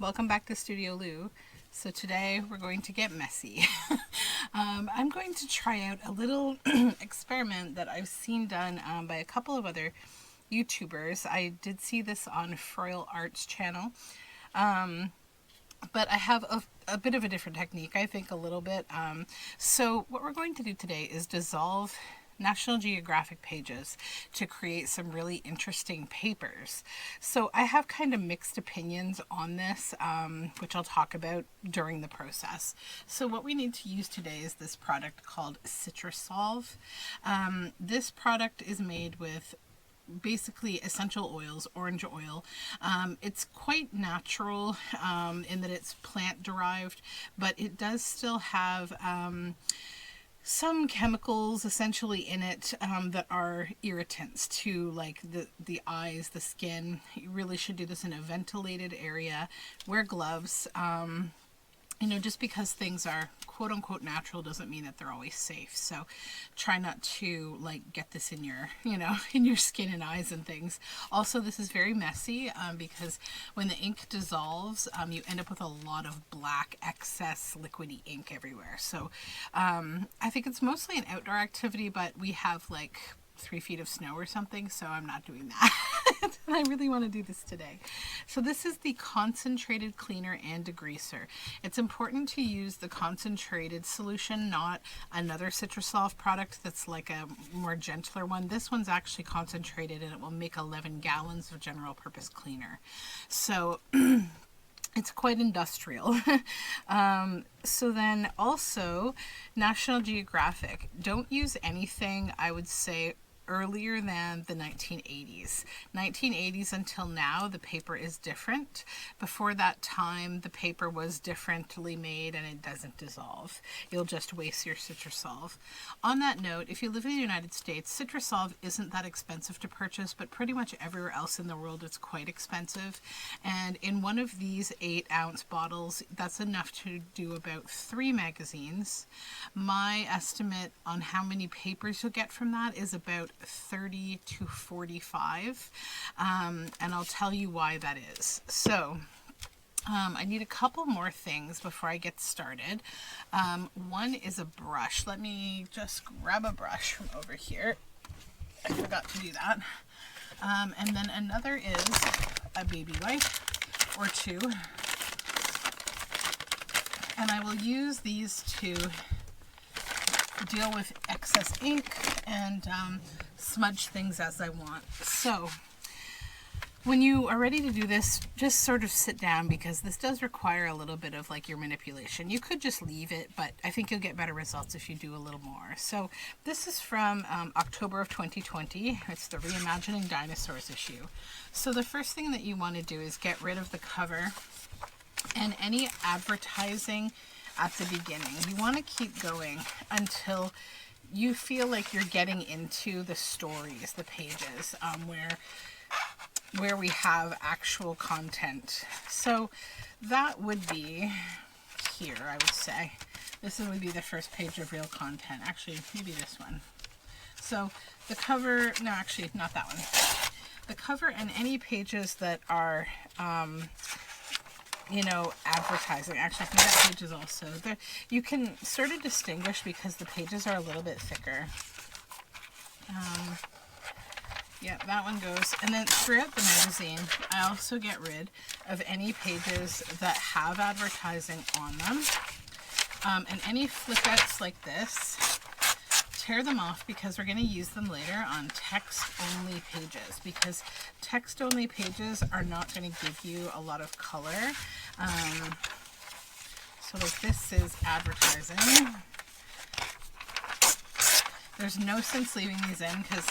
welcome back to Studioloo. So today we're going to get messy. I'm going to try out a little experiment that I've seen done by a couple of other YouTubers. I did see this on Froyle Art's channel, but I have a bit of a different technique, I think a little bit. So what we're going to do today is dissolve National Geographic pages to create some really interesting papers. So I have kind of mixed opinions on this, which I'll talk about during the process. So what we need to use today is this product called Citrasolv. This product is made with basically essential oils, orange oil. It's quite natural in that it's plant derived, but it does still have some chemicals essentially in it that are irritants to like the eyes, the skin. You really should do this in a ventilated area. Wear gloves. You know, just because things are quote unquote natural doesn't mean that they're always safe. So try not to like get this in your, in your skin and eyes and things. Also, this is very messy because when the ink dissolves, you end up with a lot of black excess liquidy ink everywhere. So I think it's mostly an outdoor activity, but we have like 3 feet of snow or something, so I'm not doing that. I really want to do this today. So this is the concentrated cleaner and degreaser. It's important to use the concentrated solution, not another Citrasolv product that's like a more gentler one. This one's actually concentrated and it will make 11 gallons of general purpose cleaner. So it's quite industrial. So then also National Geographic. Don't use anything, I would say, earlier than the 1980s. 1980s until now, the paper is different. Before that time, the paper was differently made and it doesn't dissolve. You'll just waste your Citrasolv. On that note, if you live in the United States, Citrasolv isn't that expensive to purchase, but pretty much everywhere else in the world it's quite expensive. And in one of these 8-ounce bottles, that's enough to do about 3 magazines. My estimate on how many papers you'll get from that is about 30 to 45, and I'll tell you why that is. So I need a couple more things before I get started. One is a brush. Let me just grab a brush from over here. I forgot to do that. And then another is a baby wipe or two, and I will use these to deal with excess ink and smudge things as I want. So when you are ready to do this, just sort of sit down because this does require a little bit of like your manipulation. You could just leave it, but I think you'll get better results if you do a little more. So this is from October of 2020. It's the Reimagining Dinosaurs issue. So the first thing that you want to do is get rid of the cover and any advertising at the beginning. You want to keep going until you feel like you're getting into the stories, the pages, where we have actual content. So that would be here, I would say. This would be the first page of real content. Actually, maybe this one. So the cover, no, actually, not that one. The cover and any pages that are advertising. Actually, I think that page is also there. You can sort of distinguish because the pages are a little bit thicker. Yeah, that one goes. And then throughout the magazine, I also get rid of any pages that have advertising on them. And any flip outs like this, tear them off because we're going to use them later on text-only pages, because text-only pages are not going to give you a lot of color. So like this is advertising. There's no sense leaving these in because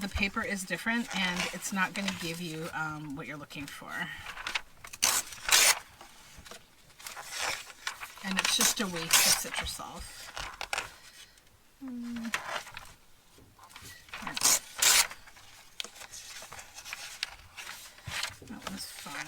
the paper is different and it's not going to give you what you're looking for. And it's just a waste of Citrasolv. That was fun.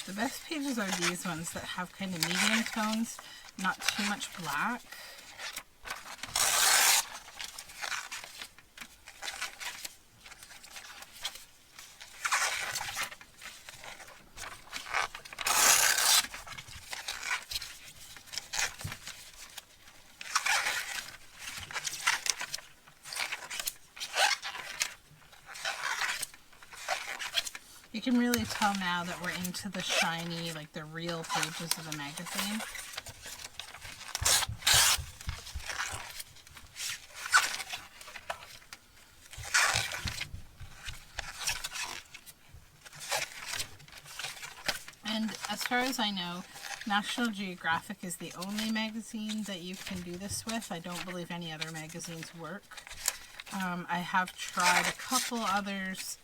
The best page pages are these ones that have kind of medium tones, not too much black. You can really tell now that we're into the shiny, like the real pages of a magazine. And as far as I know, National Geographic is the only magazine that you can do this with. I don't believe any other magazines work. I have tried a couple others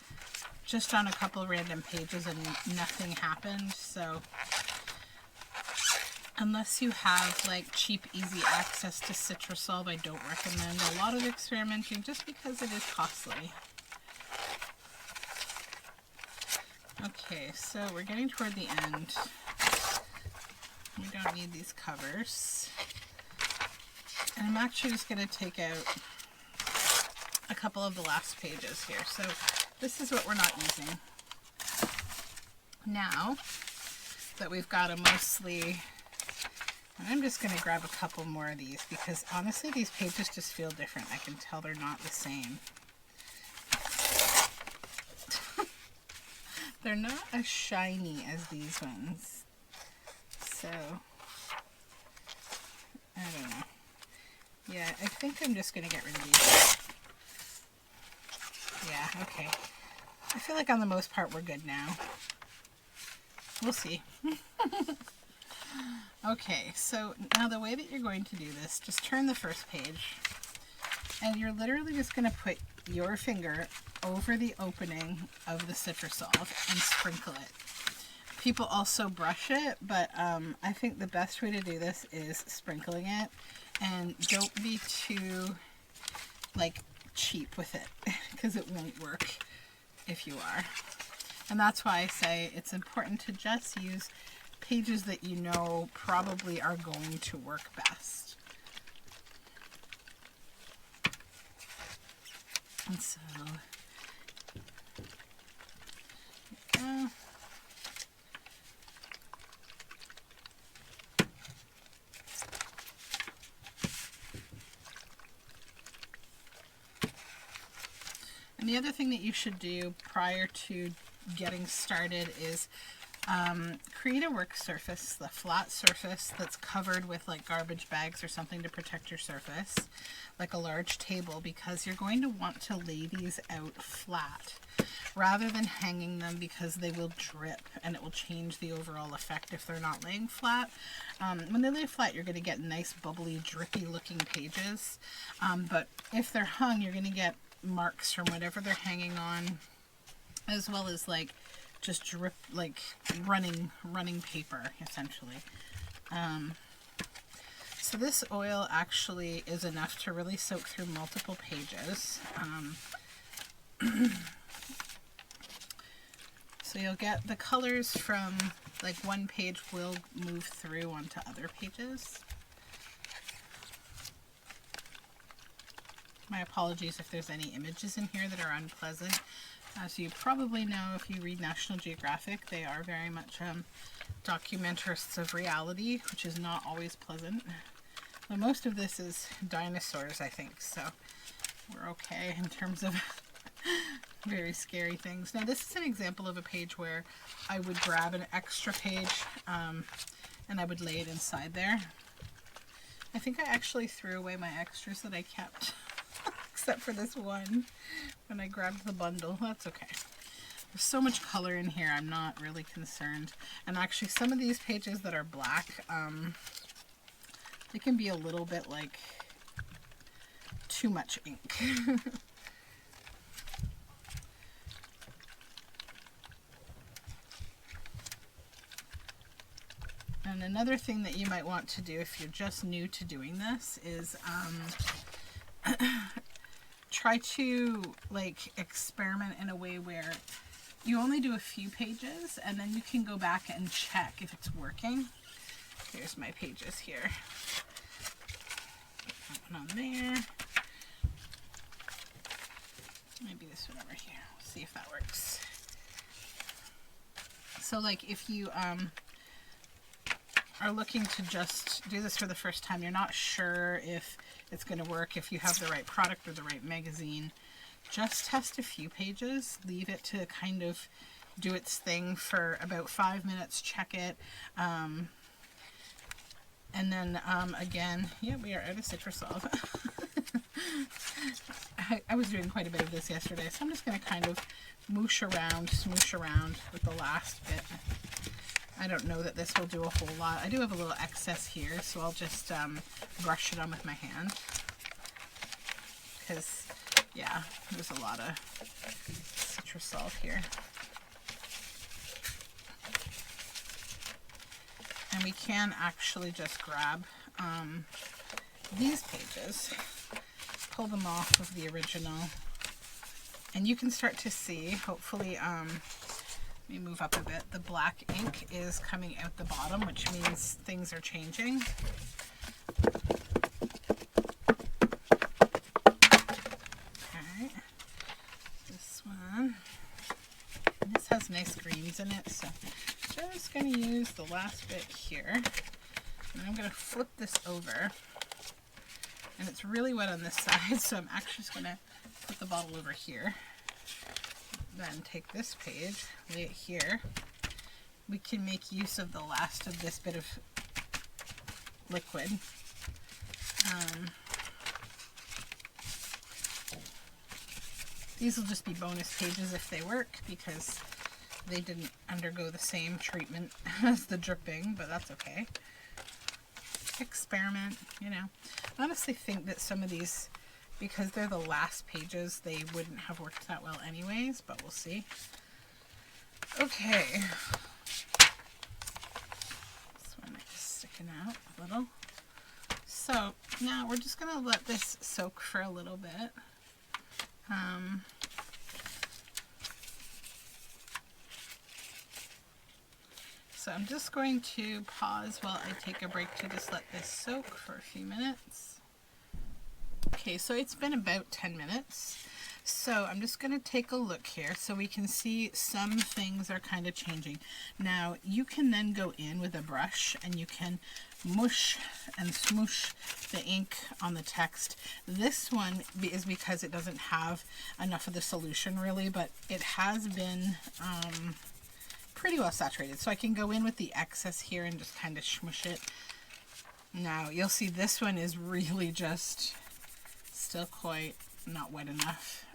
just on a couple random pages and nothing happened. So unless you have like cheap, easy access to Citrasolv, I don't recommend a lot of experimenting just because it is costly. Okay, so we're getting toward the end. We don't need these covers. And I'm actually just going to take out a couple of the last pages here. So this is what we're not using. Now that we've got a mostly, I'm just going to grab a couple more of these because honestly these pages just feel different. I can tell they're not the same. They're not as shiny as these ones. So, I don't know. Yeah, I think I'm just going to get rid of these. Yeah, okay. I feel like on the most part we're good now. We'll see. Okay, so now the way that you're going to do this, just turn the first page. And you're literally just going to put your finger over the opening of the Citrasolv and sprinkle it. People also brush it, but I think the best way to do this is sprinkling it. And don't be too, like, cheap with it, because it won't work if you are. And that's why I say it's important to just use pages that you know probably are going to work best. And so, there we go. And the other thing that you should do prior to getting started is create a work surface, the flat surface that's covered with like garbage bags or something to protect your surface, like a large table, because you're going to want to lay these out flat rather than hanging them, because they will drip and it will change the overall effect if they're not laying flat. When they lay flat, you're going to get nice bubbly drippy looking pages, but if they're hung, you're going to get marks from whatever they're hanging on, as well as like just drip, like running paper essentially. So this oil actually is enough to really soak through multiple pages. So you'll get the colors from like one page will move through onto other pages. My apologies if there's any images in here that are unpleasant. As you probably know, if you read National Geographic, they are very much documentarists of reality, which is not always pleasant. But most of this is dinosaurs, I think, so we're okay in terms of very scary things. Now, this is an example of a page where I would grab an extra page and I would lay it inside there. I think I actually threw away my extras that I kept. Except for this one when I grabbed the bundle. That's okay. There's so much color in here, I'm not really concerned. And actually some of these pages that are black, they can be a little bit like too much ink. And another thing that you might want to do if you're just new to doing this is try to like experiment in a way where you only do a few pages and then you can go back and check if it's working. Here's my pages here. Put that one on there. Maybe this one over here. We'll see if that works. So like if you are looking to just do this for the first time, you're not sure if it's going to work, if you have the right product or the right magazine, just test a few pages, leave it to kind of do its thing for about 5 minutes, check it, and then again, yeah, we are out of Citrasolv. I was doing quite a bit of this yesterday, so I'm just going to kind of smoosh around with the last bit. I don't know that this will do a whole lot. I do have a little excess here, so I'll just brush it on with my hand. Because, yeah, there's a lot of Citrasolv here. And we can actually just grab these pages, pull them off of the original, and you can start to see, hopefully, let me move up a bit, the black ink is coming out the bottom, which means things are changing. Okay, this one, and this has nice greens in it, so just going to use the last bit here, and I'm going to flip this over, and it's really wet on this side, so I'm actually just going to put the bottle over here. Then take this page, lay it here. We can make use of the last of this bit of liquid. These will just be bonus pages if they work, because they didn't undergo the same treatment as the dripping, but that's okay. Experiment, you know. I honestly think that some of these, because they're the last pages, they wouldn't have worked that well anyways, but we'll see. Okay. This one is sticking out a little. So now we're just going to let this soak for a little bit. So I'm just going to pause while I take a break to just let this soak for a few minutes. Okay, so it's been about 10 minutes. So I'm just going to take a look here so we can see some things are kind of changing. Now you can then go in with a brush and you can mush and smoosh the ink on the text. This one is because it doesn't have enough of the solution really, but it has been pretty well saturated. So I can go in with the excess here and just kind of smush it. Now you'll see this one is really just still quite not wet enough.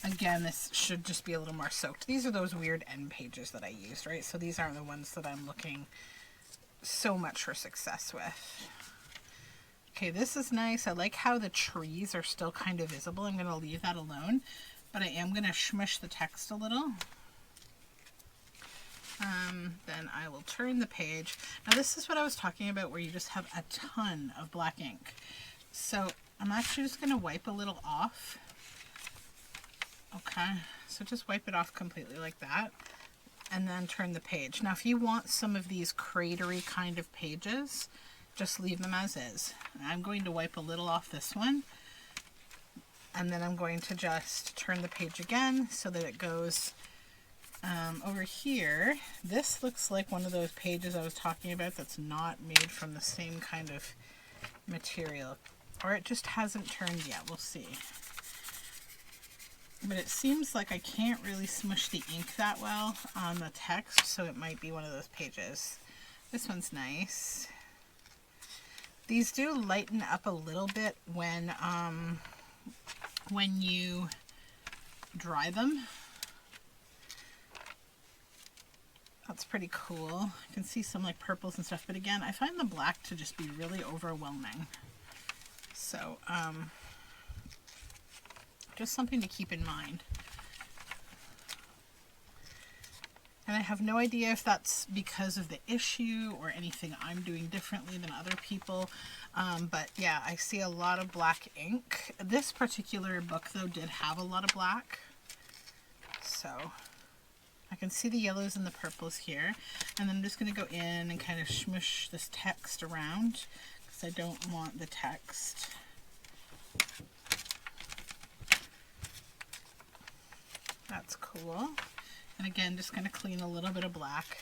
Again, this should just be a little more soaked. These are those weird end pages that I used, right? So these aren't the ones that I'm looking so much for success with. Okay, this is nice. I like how the trees are still kind of visible. I'm going to leave that alone, but I am going to smush the text a little. Then I will turn the page. Now this is what I was talking about, where you just have a ton of black ink. So I'm actually just going to wipe a little off. Okay, so just wipe it off completely like that, and then turn the page. Now if you want some of these cratery kind of pages, just leave them as is. I'm going to wipe a little off this one, and then I'm going to just turn the page again so that it goes over here. This looks like one of those pages I was talking about that's not made from the same kind of material, or it just hasn't turned yet. We'll see. But it seems like I can't really smush the ink that well on the text, so it might be one of those pages. This one's nice. These do lighten up a little bit when you dry them. That's pretty cool. You can see some like purples and stuff, but again, I find the black to just be really overwhelming. So, just something to keep in mind. And I have no idea if that's because of the issue or anything I'm doing differently than other people. But yeah, I see a lot of black ink. This particular book though did have a lot of black. So I can see the yellows and the purples here, and then I'm just going to go in and kind of smush this text around because I don't want the text. That's cool. And again, just going to clean a little bit of black.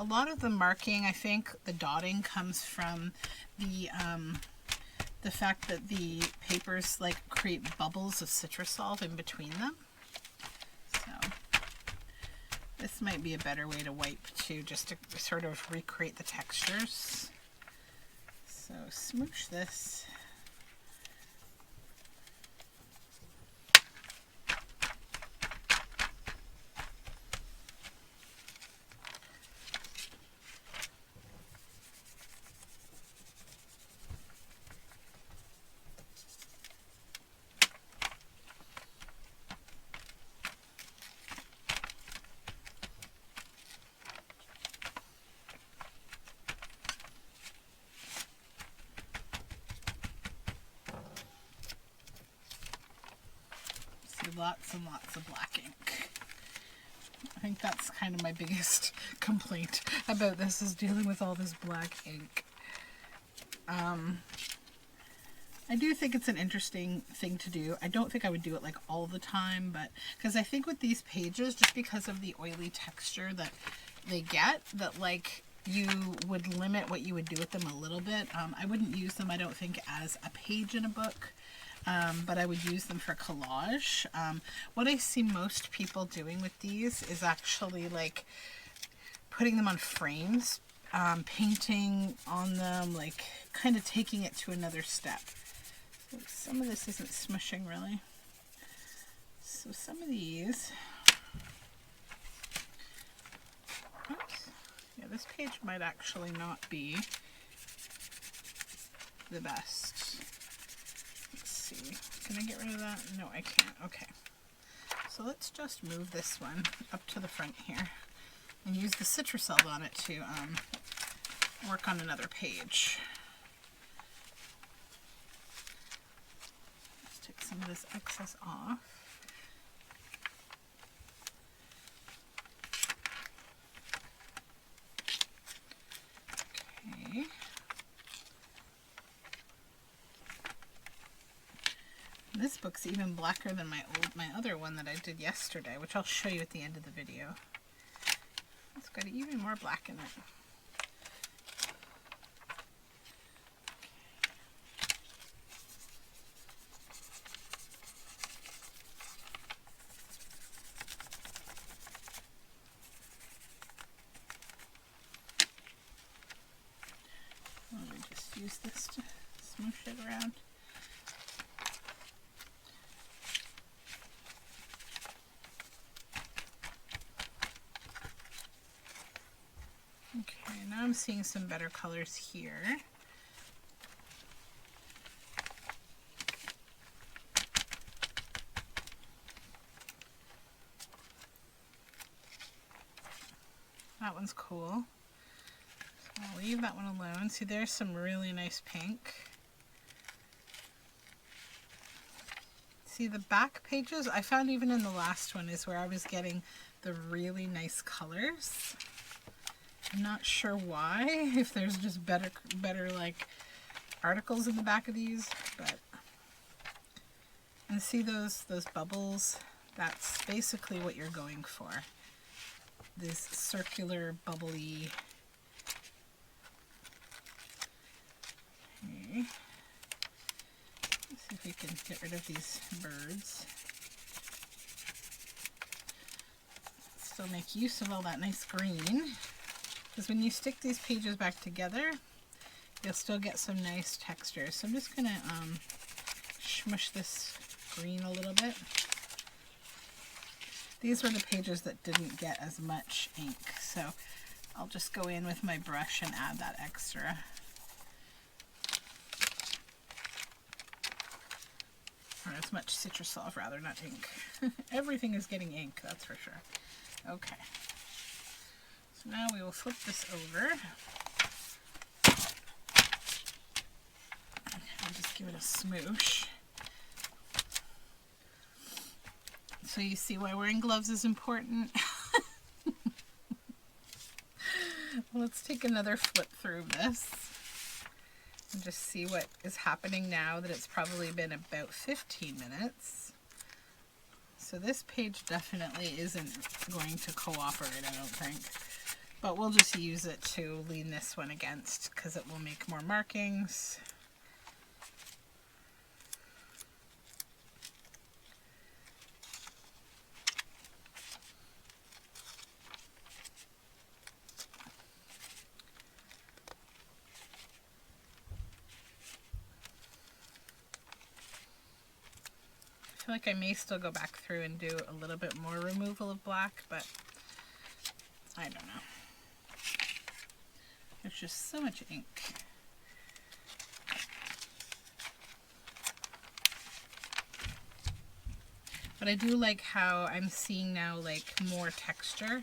A lot of the marking, I think the dotting comes from the fact that the papers like create bubbles of Citrasolv in between them. So this might be a better way to wipe too, just to sort of recreate the textures. So smoosh this. Lots and lots of black ink. I think that's kind of my biggest complaint about this, is dealing with all this black ink. I do think it's an interesting thing to do. I don't think I would do it like all the time, but because I think with these pages, just because of the oily texture that they get, that like you would limit what you would do with them a little bit. I wouldn't use them, I don't think, as a page in a book. But I would use them for collage. What I see most people doing with these is actually like putting them on frames, painting on them, like kind of taking it to another step. So some of this isn't smushing really. So some of these, oops, yeah, this page might actually not be the best. Can I get rid of that? No, I can't. Okay. So let's just move this one up to the front here and use the Citrasolv on it to work on another page. Let's take some of this excess off. Okay. This book's even blacker than my other one that I did yesterday, which I'll show you at the end of the video. It's got even more black in it. Let me just use this to smoosh it around. Okay, now I'm seeing some better colors here. That one's cool. So I'll leave that one alone. See, there's some really nice pink. See, the back pages, I found even in the last one, is where I was getting the really nice colors. I'm not sure why, if there's just better like articles in the back of these, but, and see those bubbles, that's basically what you're going for. This circular bubbly. Okay. Let's see if we can get rid of these birds. Still make use of all that nice green. Because when you stick these pages back together, you'll still get some nice textures. So I'm just going to smush this green a little bit. These were the pages that didn't get as much ink, so I'll just go in with my brush and add that extra. Or as much Citrasolv rather, not ink. Everything is getting ink, that's for sure. Okay. So now we will flip this over. give it a smoosh. So you see why wearing gloves is important. Let's take another flip through this and just see what is happening now that it's probably been about 15 minutes. So this page definitely isn't going to cooperate, I don't think. But we'll just use it to lean this one against because it will make more markings. I feel like I may still go back through and do a little bit more removal of black, but I don't know. There's just so much ink. But I do like how I'm seeing now like more texture.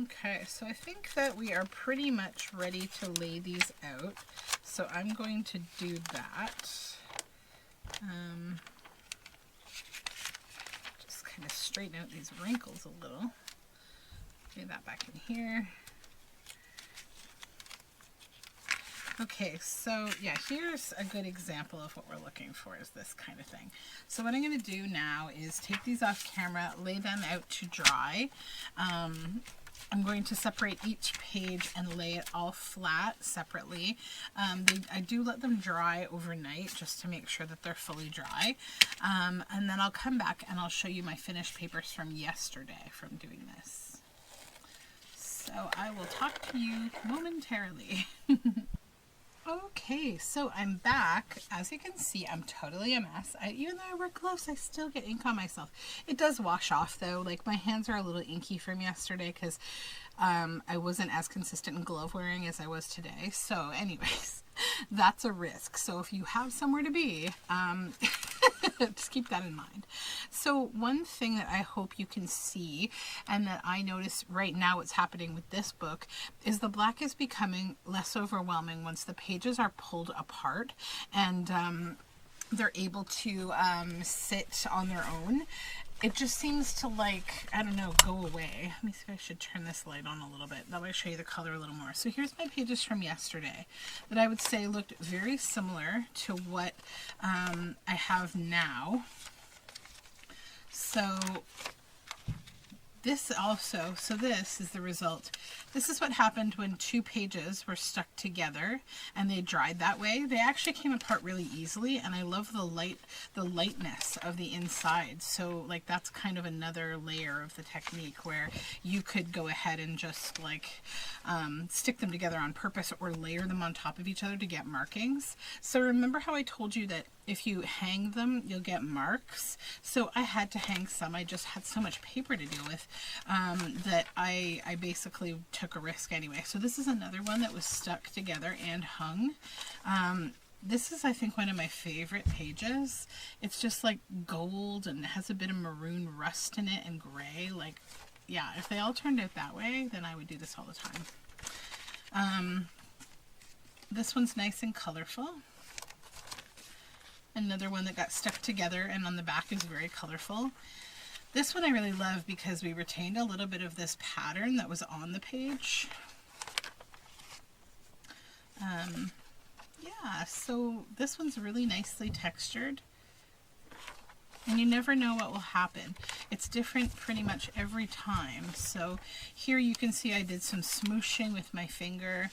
Okay, so I think that we are pretty much ready to lay these out. So I'm going to do that. Just kind of straighten out these wrinkles a little. Get that back in here. Okay, so yeah, here's a good example of what we're looking for, is this kind of thing. So what I'm going to do now is take these off camera, lay them out to dry. I'm going to separate each page and lay it all flat separately. I do let them dry overnight just to make sure that they're fully dry. And then I'll come back and I'll show you my finished papers from yesterday from doing this. So I will talk to you momentarily. Okay, so I'm back. As you can see, I'm totally a mess. Even though I wear gloves, I still get ink on myself. It does wash off though. Like my hands are a little inky from yesterday because I wasn't as consistent in glove wearing as I was today. So anyways, that's a risk. So if you have somewhere to be, just keep that in mind. So one thing that I hope you can see, and that I notice right now what's happening with this book, is the black is becoming less overwhelming once the pages are pulled apart and they're able to sit on their own. It just seems to, like, I don't know, go away. Let me see if I should turn this light on a little bit. That way I'll show you the color a little more. So here's my pages from yesterday that I would say looked very similar to what I have now. So this also, so this is the result. This is what happened when two pages were stuck together and they dried that way. They actually came apart really easily, and I love the lightness of the inside. So like that's kind of another layer of the technique where you could go ahead and just like stick them together on purpose or layer them on top of each other to get markings. So remember how I told you that if you hang them, you'll get marks? So I had to hang some. I just had so much paper to deal with that I basically took a risk anyway. So this is another one that was stuck together and hung. This is, I think, one of my favorite pages. It's just like gold and it has a bit of maroon rust in it and gray. Like, yeah, if they all turned out that way, then I would do this all the time. This one's nice and colorful. Another one that got stuck together and on the back is very colorful. This one I really love because we retained a little bit of this pattern that was on the page. Yeah, so this one's really nicely textured. And you never know what will happen. It's different pretty much every time. So here you can see I did some smooshing with my finger.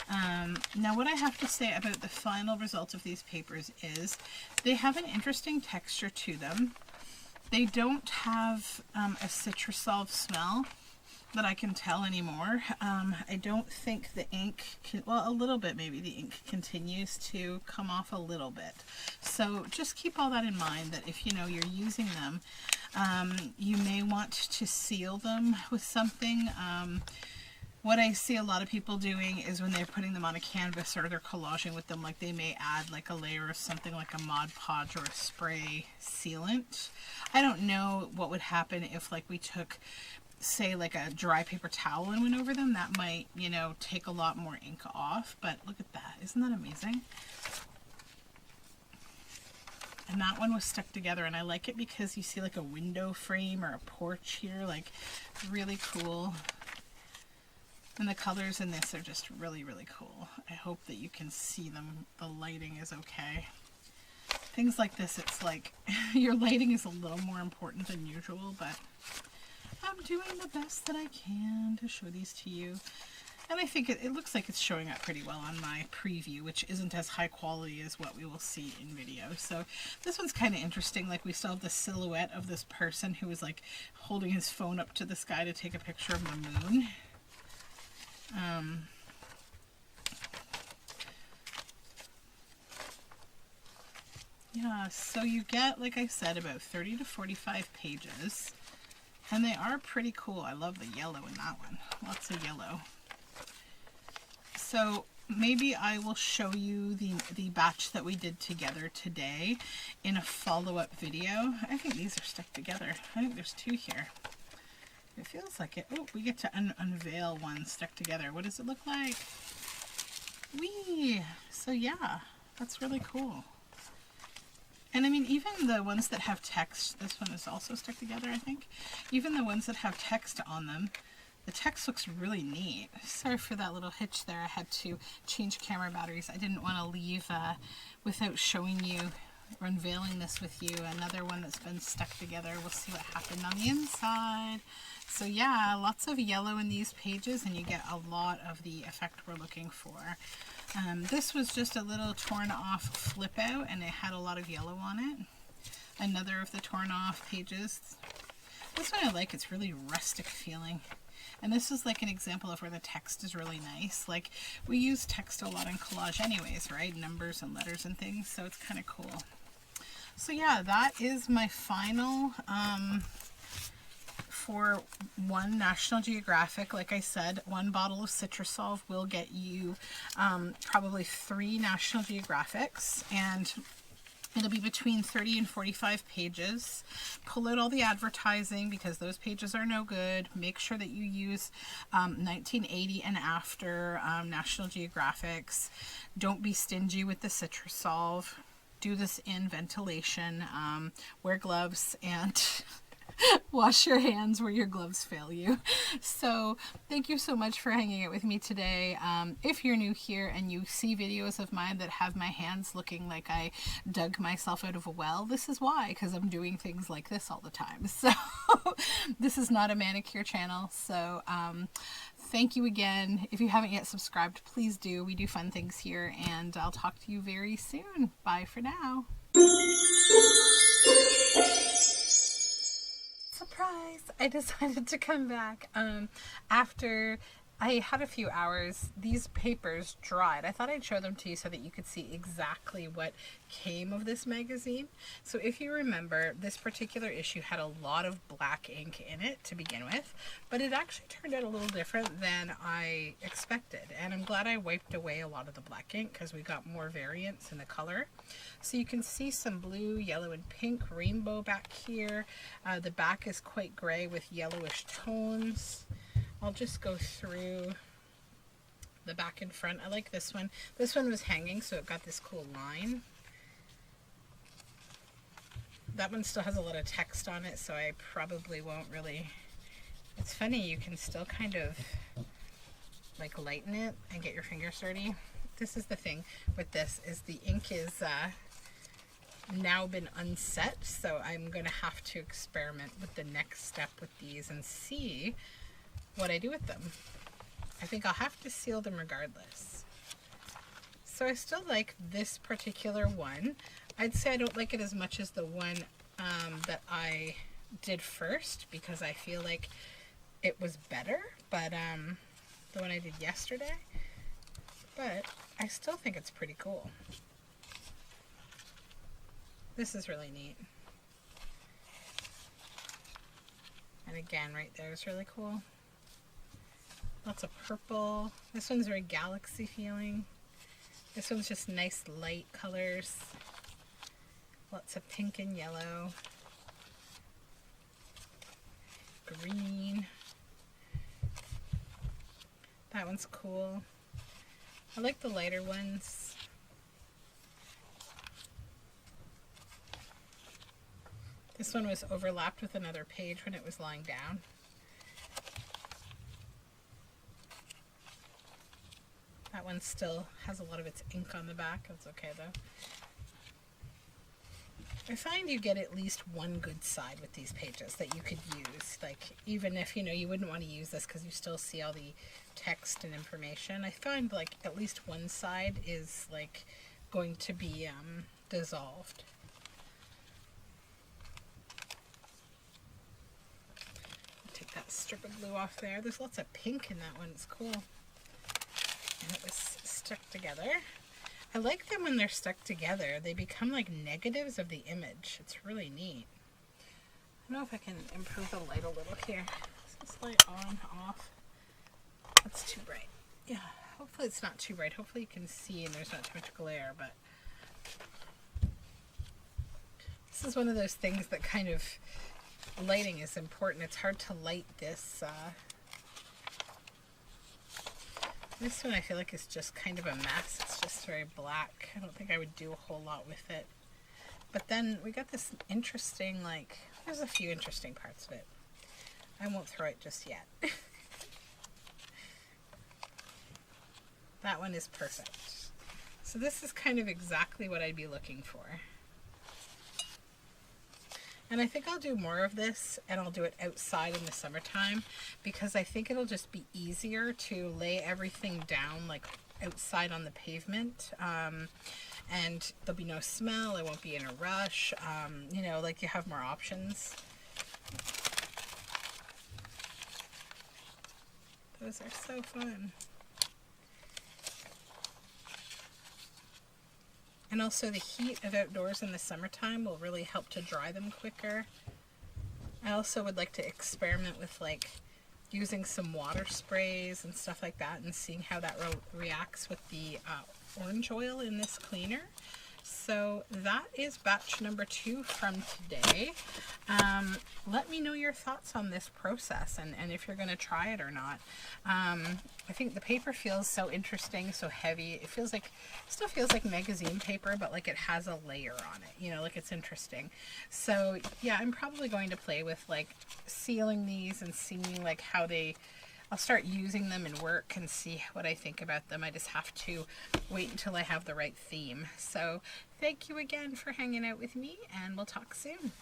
Now what I have to say about the final result of these papers is they have an interesting texture to them. They don't have a Citrasolv smell that I can tell anymore. I don't think the ink, well, a little bit maybe the ink continues to come off a little bit. So just keep all that in mind, that if you know you're using them, you may want to seal them with something. what I see a lot of people doing is when they're putting them on a canvas or they're collaging with them, like they may add like a layer of something like a Mod Podge or a spray sealant. I don't know what would happen if like we took, say, like a dry paper towel and went over them. That might, you know, take a lot more ink off, but look at that. Isn't that amazing? And that one was stuck together, and I like it because you see like a window frame or a porch here, like really cool. And the colors in this are just really, really cool. I hope that you can see them. The lighting is okay. Things like this, it's like your lighting is a little more important than usual, but I'm doing the best that I can to show these to you. And I think it looks like it's showing up pretty well on my preview, which isn't as high quality as what we will see in video. So this one's kind of interesting. Like we still have the silhouette of this person who is like holding his phone up to the sky to take a picture of the moon. Yeah, so you get, like I said, about 30 to 45 pages, and they are pretty cool. I love the yellow in that one. Lots of yellow. So maybe I will show you the batch that we did together today in a follow-up video. I think these are stuck together. I think there's two here. It feels like it. Oh, we get to unveil one stuck together. What does it look like? Whee! So yeah, that's really cool. And I mean, even the ones that have text, this one is also stuck together, I think. Even the ones that have text on them, the text looks really neat. Sorry for that little hitch there. I had to change camera batteries. I didn't want to leave without showing you or unveiling this with you. Another one that's been stuck together. We'll see what happened on the inside. So yeah, lots of yellow in these pages, and you get a lot of the effect we're looking for. This was just a little torn off flip out, and it had a lot of yellow on it. Another of the torn off pages. This one I like. It's really rustic feeling. And this is like an example of where the text is really nice. Like, we use text a lot in collage anyways, right? Numbers and letters and things, so it's kind of cool. So yeah, that is my final for one National Geographic. Like I said, one bottle of Citrasolv will get you probably 3 National Geographics, and it'll be between 30 and 45 pages. Pull out all the advertising because those pages are no good. Make sure that you use 1980 and after National Geographics. Don't be stingy with the Citrasolv. Do this in ventilation. Wear gloves and wash your hands where your gloves fail you. So thank you so much for hanging out with me today. If you're new here and you see videos of mine that have my hands looking like I dug myself out of a well, this is why, because I'm doing things like this all the time. So this is not a manicure channel. So thank you again. If you haven't yet subscribed, please do. We do fun things here, and I'll talk to you very soon. Bye for now. Surprise! I decided to come back after I had a few hours. These papers dried. I thought I'd show them to you so that you could see exactly what came of this magazine. So if you remember, this particular issue had a lot of black ink in it to begin with, but it actually turned out a little different than I expected. And I'm glad I wiped away a lot of the black ink because we got more variance in the color. So you can see some blue, yellow, and pink rainbow back here. The back is quite gray with yellowish tones. I'll just go through the back and front. I like this one. This one was hanging, so it got this cool line. That one still has a lot of text on it, so I probably won't really... It's funny, you can still kind of like lighten it and get your fingers dirty. This is the thing with this, is the ink is now been unset, so I'm going to have to experiment with the next step with these and see what I do with them. I think I'll have to seal them regardless. So I still like this particular one. I'd say I don't like it as much as the one that I did first, because I feel like it was better, but the one I did yesterday, but I still think it's pretty cool. This is really neat. And again, right there is really cool. Lots of purple. This one's very galaxy feeling. This one's just nice light colors. Lots of pink and yellow. Green. That one's cool. I like the lighter ones. This one was overlapped with another page when it was lying down. That one still has a lot of its ink on the back. That's okay though. I find you get at least one good side with these pages that you could use. Like, even if, you wouldn't want to use this because you still see all the text and information, I find like at least one side is like going to be dissolved. Take that strip of glue off there. There's lots of pink in that one. It's cool. And it was stuck together. I like them when they're stuck together. They become like negatives of the image. It's really neat. I don't know if I can improve the light a little here. Is this light on, off? That's too bright. Yeah, hopefully it's not too bright. Hopefully you can see and there's not too much glare, but this is one of those things that kind of lighting is important. It's hard to light this. This one I feel like is just kind of a mess. It's just very black. I don't think I would do a whole lot with it. But then we got this interesting, like, there's a few interesting parts of it. I won't throw it just yet. That one is perfect. So this is kind of exactly what I'd be looking for. And I think I'll do more of this, and I'll do it outside in the summertime, because I think it'll just be easier to lay everything down like outside on the pavement, and there'll be no smell. I won't be in a rush. Like you have more options. Those are so fun. And also the heat of outdoors in the summertime will really help to dry them quicker. I also would like to experiment with like using some water sprays and stuff like that and seeing how that reacts with the orange oil in this cleaner. So that is batch number 2 from today. Let me know your thoughts on this process and if you're going to try it or not. I think the paper feels so interesting, so heavy. It still feels like magazine paper, but like it has a layer on it, like it's interesting. So yeah, I'm probably going to play with like sealing these and seeing like how I'll start using them in work and see what I think about them. I just have to wait until I have the right theme. So thank you again for hanging out with me, and we'll talk soon.